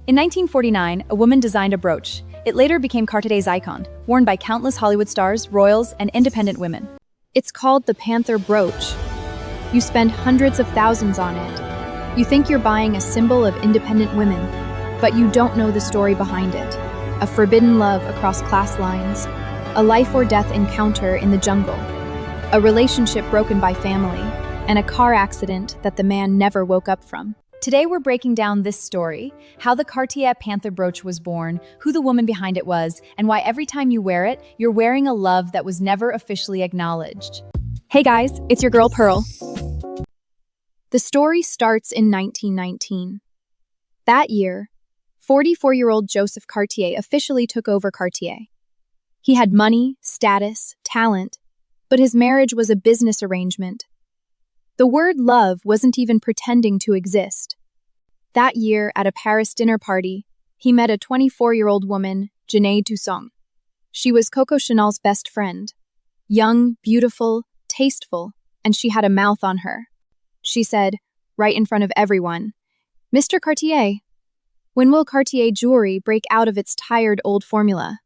In 1949, a woman designed a brooch. It later became Cartier's icon, worn by countless Hollywood stars, royals, and independent women. It's called the Panther Brooch. You spend hundreds of thousands on it. You think you're buying a symbol of independent women, but you don't know the story behind it. A forbidden love across class lines, a life or death encounter in the jungle, a relationship broken by family, and a car accident that the man never woke up from. Today we're breaking down this story, how the Cartier Panther brooch was born, who the woman behind it was, and why every time you wear it, you're wearing a love that was never officially acknowledged. Hey guys, it's your girl Pearl. The story starts in 1919. That year, 44-year-old Joseph Cartier officially took over Cartier. He had money, status, talent, but his marriage was a business arrangement. The word love wasn't even pretending to exist. That year, at a Paris dinner party, he met a 24-year-old woman, Jeanne Toussaint. She was Coco Chanel's best friend. Young, beautiful, tasteful, and she had a mouth on her. She said, right in front of everyone, "Mr. Cartier, when will Cartier jewelry break out of its tired old formula?"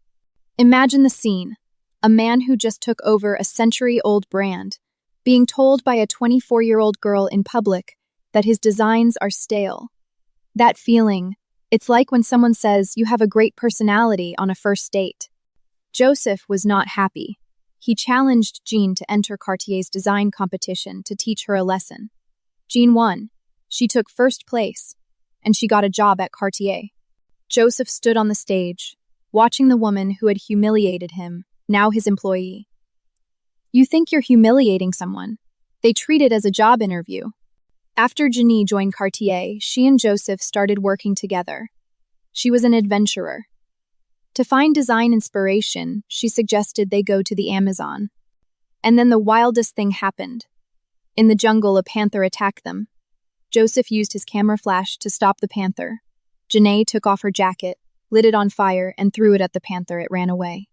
Imagine the scene. A man who just took over a century-old brand, being told by a 24-year-old girl in public that his designs are stale. That feeling, it's like when someone says you have a great personality on a first date. Joseph was not happy. He challenged Jeanne to enter Cartier's design competition to teach her a lesson. Jeanne won. She took first place, and she got a job at Cartier. Joseph stood on the stage, watching the woman who had humiliated him, now his employee. You think you're humiliating someone. They treat it as a job interview. After Jeanne joined Cartier, she and Joseph started working together. She was an adventurer. To find design inspiration, she suggested they go to the Amazon. And then the wildest thing happened. In the jungle, a panther attacked them. Joseph used his camera flash to stop the panther. Jeanne took off her jacket, lit it on fire, and threw it at the panther. It ran away.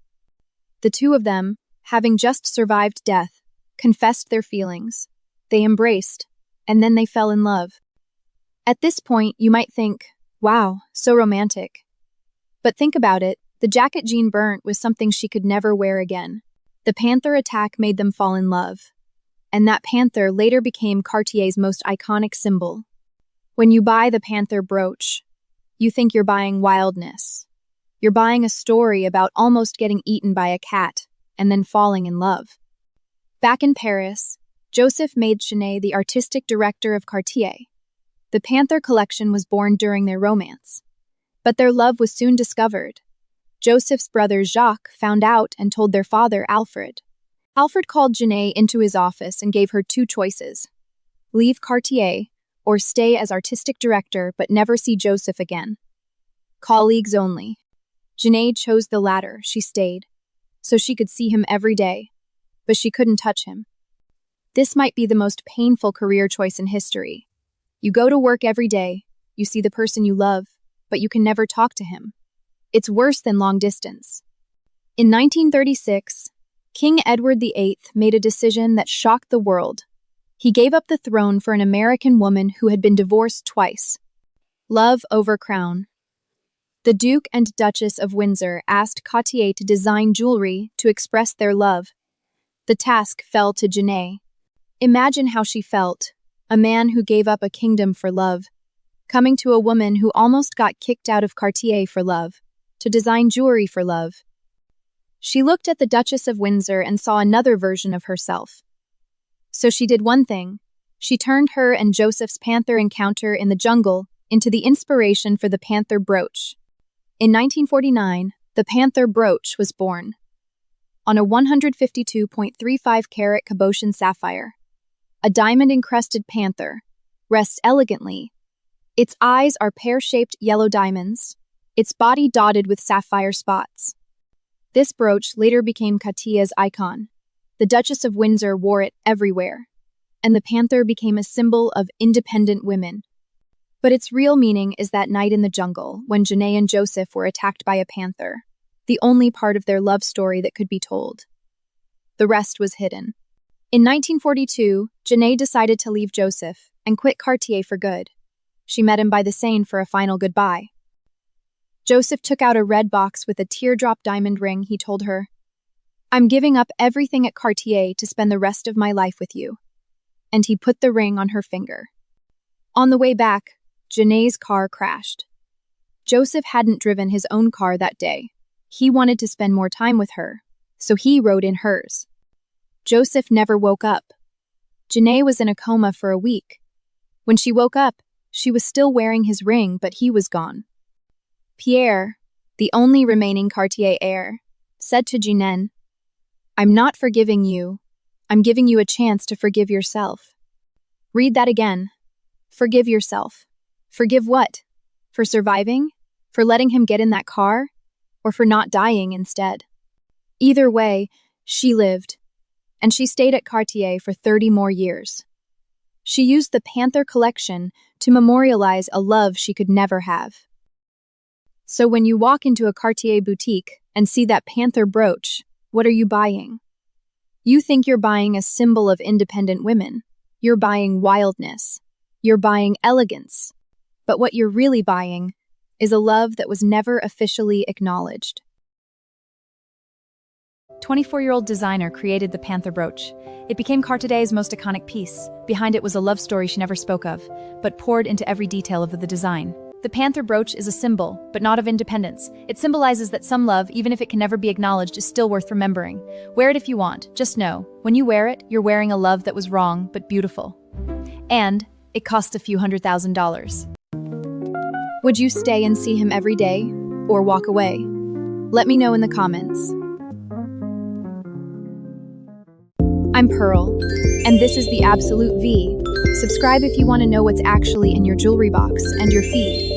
The two of them, having just survived death, confessed their feelings. They embraced, and then they fell in love. At this point, you might think, wow, so romantic. But think about it, the jacket Jeanne burnt was something she could never wear again. The panther attack made them fall in love, and that panther later became Cartier's most iconic symbol. When you buy the Panther brooch, you think you're buying wildness. You're buying a story about almost getting eaten by a cat, and then falling in love. Back in Paris, Joseph made Jeanne the artistic director of Cartier. The Panther collection was born during their romance. But their love was soon discovered. Joseph's brother Jacques found out and told their father, Alfred. Alfred called Jeanne into his office and gave her two choices: leave Cartier or stay as artistic director but never see Joseph again. Colleagues only. Jeanne chose the latter. She stayed, so she could see him every day, but she couldn't touch him. This might be the most painful career choice in history. You go to work every day, you see the person you love, but you can never talk to him. It's worse than long distance. In 1936, King Edward VIII made a decision that shocked the world. He gave up the throne for an American woman who had been divorced twice. Love over crown. The Duke and Duchess of Windsor asked Cartier to design jewelry to express their love. The task fell to Jeanne. Imagine how she felt, a man who gave up a kingdom for love, coming to a woman who almost got kicked out of Cartier for love, to design jewelry for love. She looked at the Duchess of Windsor and saw another version of herself. So she did one thing. She turned her and Joseph's panther encounter in the jungle into the inspiration for the Panther brooch. In 1949, the Panther brooch was born. On a 152.35-carat Cabotian sapphire, a diamond-encrusted panther rests elegantly. Its eyes are pear-shaped yellow diamonds, its body dotted with sapphire spots. This brooch later became Cartier's icon. The Duchess of Windsor wore it everywhere, and the panther became a symbol of independent women. But its real meaning is that night in the jungle, when Jeanne and Joseph were attacked by a panther, the only part of their love story that could be told. The rest was hidden. In 1942, Jeanne decided to leave Joseph and quit Cartier for good. She met him by the Seine for a final goodbye. Joseph took out a red box with a teardrop diamond ring. He told her, "I'm giving up everything at Cartier to spend the rest of my life with you." And he put the ring on her finger. On the way back, Janae's car crashed. Joseph hadn't driven his own car that day. He wanted to spend more time with her, so he rode in hers. Joseph never woke up. Janae was in a coma for a week. When she woke up, she was still wearing his ring, but he was gone. Pierre, the only remaining Cartier heir, said to Jeanne, "I'm not forgiving you. I'm giving you a chance to forgive yourself." Read that again. Forgive yourself. Forgive what? For surviving? For letting him get in that car? Or for not dying instead? Either way, she lived, and she stayed at Cartier for 30 more years. She used the Panther collection to memorialize a love she could never have. So when you walk into a Cartier boutique and see that Panther brooch, what are you buying? You think you're buying a symbol of independent women. You're buying wildness. You're buying elegance. But what you're really buying is a love that was never officially acknowledged. 24-year-old designer created the Panther brooch. It became Cartier's most iconic piece. Behind it was a love story she never spoke of, but poured into every detail of the design. The Panther brooch is a symbol, but not of independence. It symbolizes that some love, even if it can never be acknowledged, is still worth remembering. Wear it if you want. Just know, when you wear it, you're wearing a love that was wrong, but beautiful. And it cost a few $100,000. Would you stay and see him every day, or walk away? Let me know in the comments. I'm Pearl, and this is the Absolute V. Subscribe if you want to know what's actually in your jewelry box and your feed.